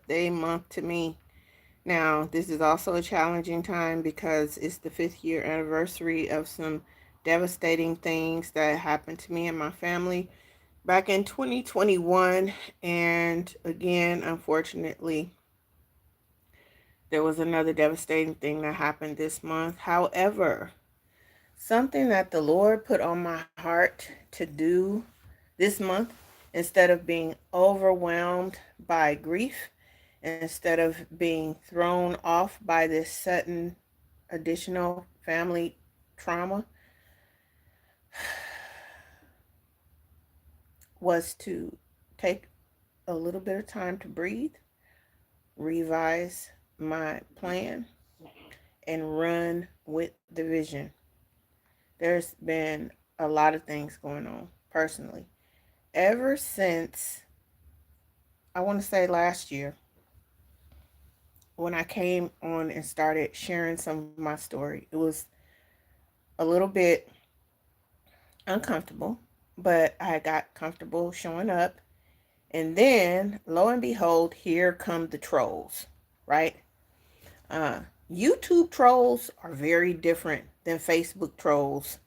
birthday month to me. Now, this is also a challenging time because it's the 5th year anniversary of some devastating things that happened to me and my family back in 2021. And again, unfortunately, there was another devastating thing that happened this month. However, something that the Lord put on my heart to do this month, instead of being overwhelmed by grief, instead of being thrown off by this sudden additional family trauma, was to take a little bit of time to breathe, revise my plan, and run with the vision. There's been a lot of things going on personally. Ever since, I want to say last year, when I came on and started sharing some of my story, it was a little bit uncomfortable, but I got comfortable showing up. And then, lo and behold, here come the trolls, right? Uh, YouTube trolls are very different than Facebook trolls.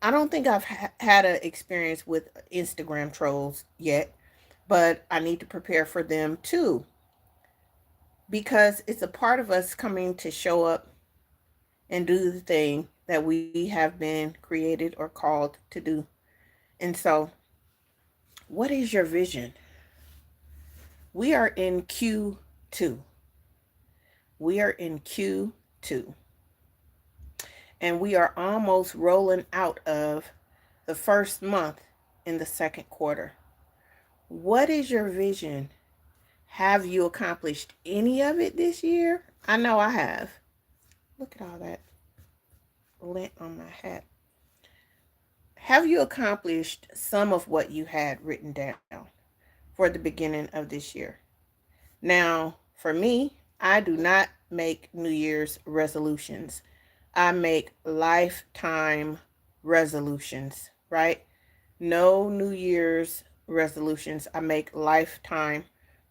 I don't think I've had an experience with Instagram trolls yet, but I need to prepare for them too because it's a part of us coming to show up and do the thing that we have been created or called to do. And so, what is your vision? We are in Q2. We are in Q2. And we are almost rolling out of the first month in the second quarter. What is your vision? Have you accomplished any of it this year? I know I have. Look at all that lint on my hat. Have you accomplished some of what you had written down for the beginning of this year? Now, for me, I do not make New Year's resolutions. I make lifetime resolutions, right? No New Year's resolutions. I make lifetime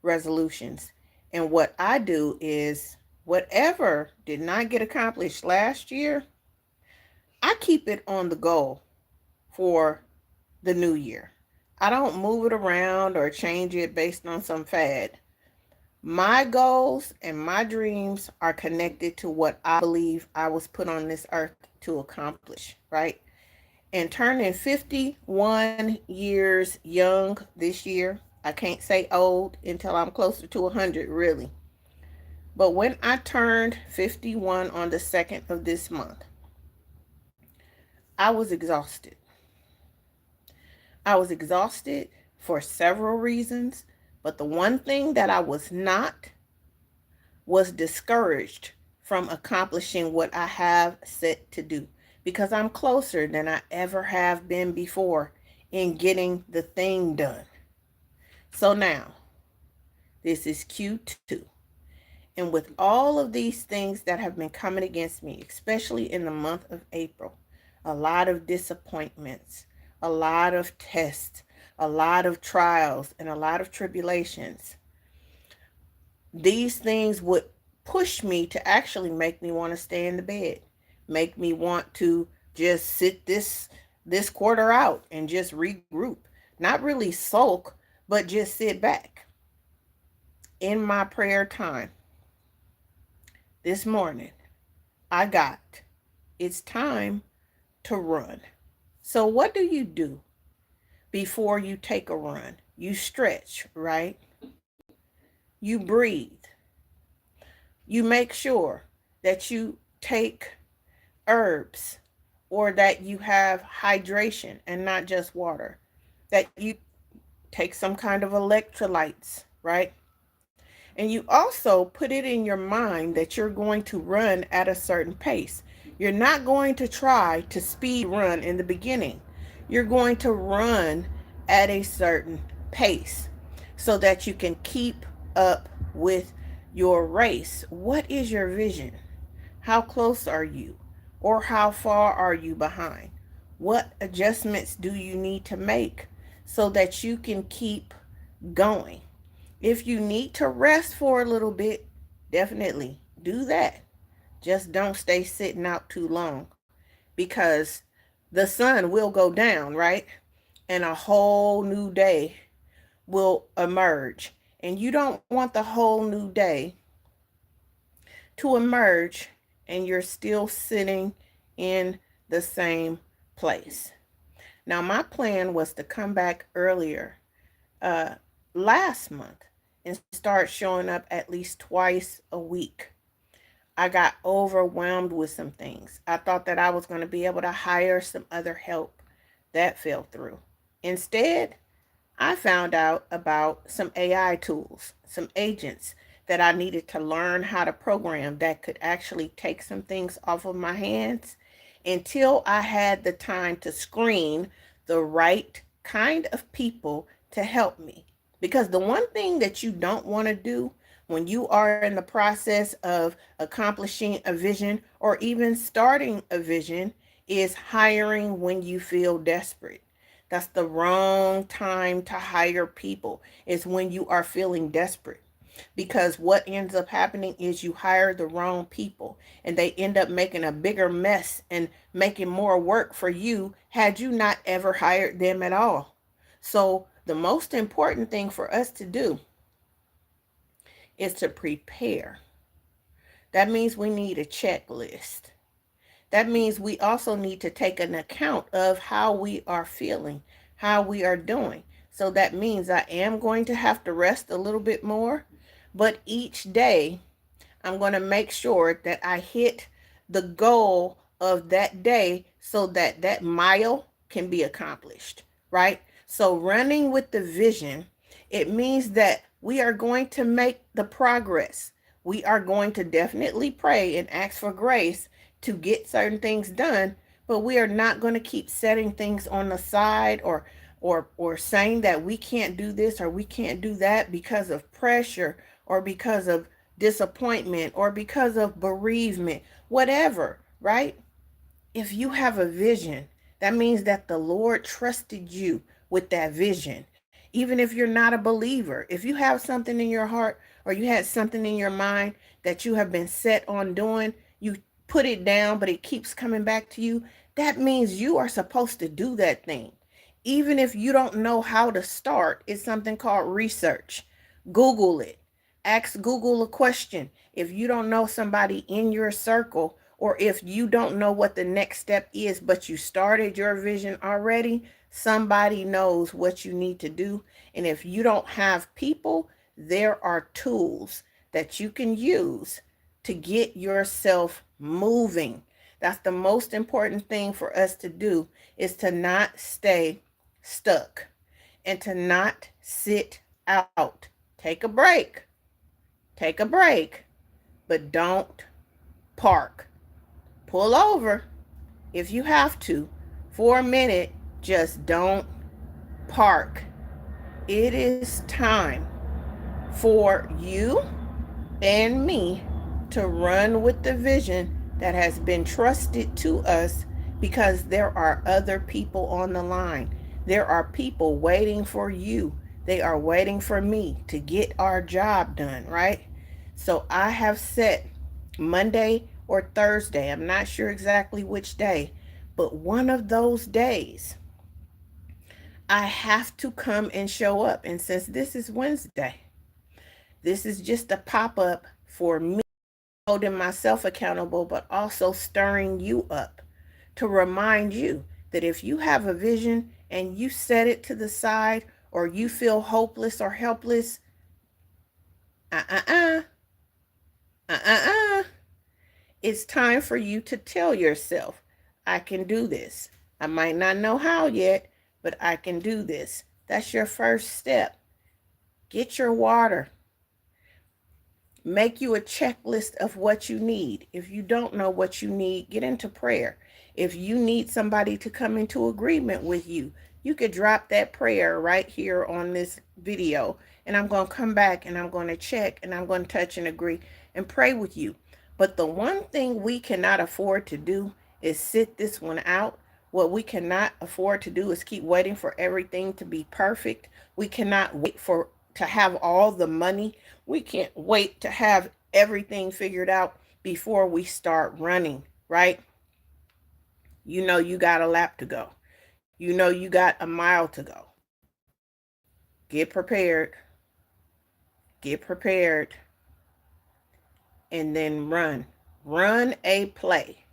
resolutions. And what I do is whatever did not get accomplished last year, I keep it on the goal for the new year. I don't move it around or change it based on some fad. My goals and my dreams are connected to what I believe I was put on this earth to accomplish, right? And turning 51 years young this year, I can't say old until I'm closer to 100, really. But when I turned 51 on the 2nd of this month, I was exhausted. I was exhausted for several reasons, but the one thing that I was not was discouraged from accomplishing what I have set to do because I'm closer than I ever have been before in getting the thing done. So now, this is Q2. And with all of these things that have been coming against me, especially in the month of April, a lot of disappointments, a lot of tests, a lot of trials, and a lot of tribulations, these things would push me to actually make me want to stay in the bed, make me want to just sit this quarter out and just regroup, not really sulk, but just sit back. In my prayer time this morning, I got, it's time to run. So what do you do before you take a run? You stretch, right? You breathe. You make sure that you take herbs or that you have hydration and not just water, that you take some kind of electrolytes, right? And you also put it in your mind that you're going to run at a certain pace. You're not going to try to speed run in the beginning. You're going to run at a certain pace so that you can keep up with your race. What is your vision? How close are you? Or how far are you behind? What adjustments do you need to make so that you can keep going? If you need to rest for a little bit, definitely do that. Just don't stay sitting out too long, because the sun will go down, right? And a whole new day will emerge. And you don't want the whole new day to emerge and you're still sitting in the same place. Now, my plan was to come back earlier uh, last month and start showing up at least twice a week. I got overwhelmed with some things. I thought that I was going to be able to hire some other help. That fell through. Instead, I found out about some AI tools, some agents that I needed to learn how to program that could actually take some things off of my hands until I had the time to screen the right kind of people to help me. Because the one thing that you don't want to do when you are in the process of accomplishing a vision or even starting a vision is hiring when you feel desperate. That's the wrong time to hire people, is when you are feeling desperate. Because what ends up happening is you hire the wrong people and they end up making a bigger mess and making more work for you had you not ever hired them at all. So, the most important thing for us to do is to prepare. That means we need a checklist. That means we also need to take an account of how we are feeling, how we are doing. So that means I am going to have to rest a little bit more, but each day I'm going to make sure that I hit the goal of that day so that that mile can be accomplished, right? So running with the vision, it means that we are going to make the progress. We are going to definitely pray and ask for grace to get certain things done, but we are not going to keep setting things on the side or saying that we can't do this or we can't do that because of pressure or because of disappointment or because of bereavement, whatever, right? If you have a vision, that means that the Lord trusted you with that vision. Even if you're not a believer, if you have something in your heart or you had something in your mind that you have been set on doing, you put it down, but it keeps coming back to you, that means you are supposed to do that thing. Even if you don't know how to start, it's something called research. Google it. Ask Google a question. If you don't know somebody in your circle, or if you don't know what the next step is, but you started your vision already, somebody knows what you need to do. And if you don't have people, there are tools that you can use to get yourself moving. That's the most important thing for us to do, is to not stay stuck and to not sit out. Take a break. Take a break, but don't park. Pull over if you have to for a minute. Just don't park. It is time for you and me to run with the vision that has been trusted to us, because there are other people on the line. There are people waiting for you. They are waiting for me to get our job done, right? So I have set Monday or Thursday, I'm not sure exactly which day, but one of those days I have to come and show up. And since this is Wednesday, this is just a pop up for me, holding myself accountable, but also stirring you up to remind you that if you have a vision and you set it to the side, or you feel hopeless or helpless, uh uh uh, it's time for you to tell yourself, I can do this. I might not know how yet, but I can do this. That's your first step. Get your water. Make you a checklist of what you need. If you don't know what you need, get into prayer. If you need somebody to come into agreement with you, you could drop that prayer right here on this video. And I'm going to come back and I'm going to check and I'm going to touch and agree and pray with you. But the one thing we cannot afford to do is sit this one out. What we cannot afford to do is keep waiting for everything to be perfect. We cannot wait for to have all the money. We can't wait to have everything figured out before we start running, right? You know you got a lap to go. You know you got a mile to go. Get prepared. Get prepared. And then run. Run a play.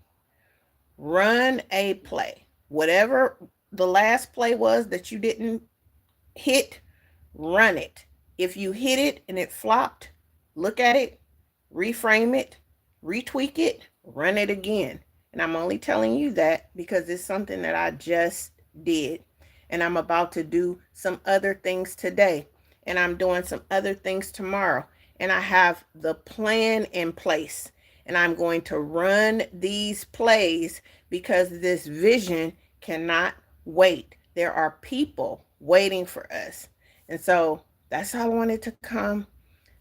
Run a play. Whatever the last play was that you didn't hit, run it. If you hit it and it flopped, look at it, reframe it, retweak it, run it again. And I'm only telling you that because it's something that I just did. And I'm about to do some other things today. And I'm doing some other things tomorrow. And I have the plan in place. And I'm going to run these plays because this vision cannot wait. There are people waiting for us. And so that's all I wanted to come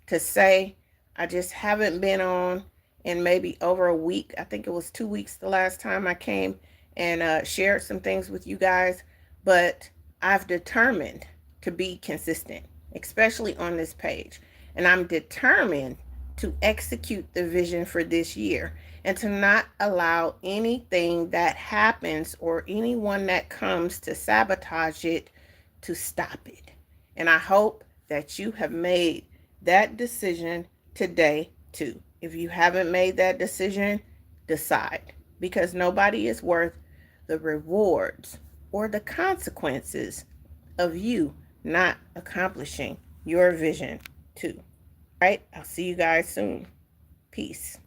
to say. I just haven't been on in maybe over a week. I think it was 2 weeks the last time I came and shared some things with you guys. But I've determined to be consistent, especially on this page. And I'm determined to execute the vision for this year and to not allow anything that happens or anyone that comes to sabotage it to stop it. And I hope that you have made that decision today too. If you haven't made that decision, decide, because nobody is worth the rewards or the consequences of you not accomplishing your vision too. All right, I'll see you guys soon. Peace.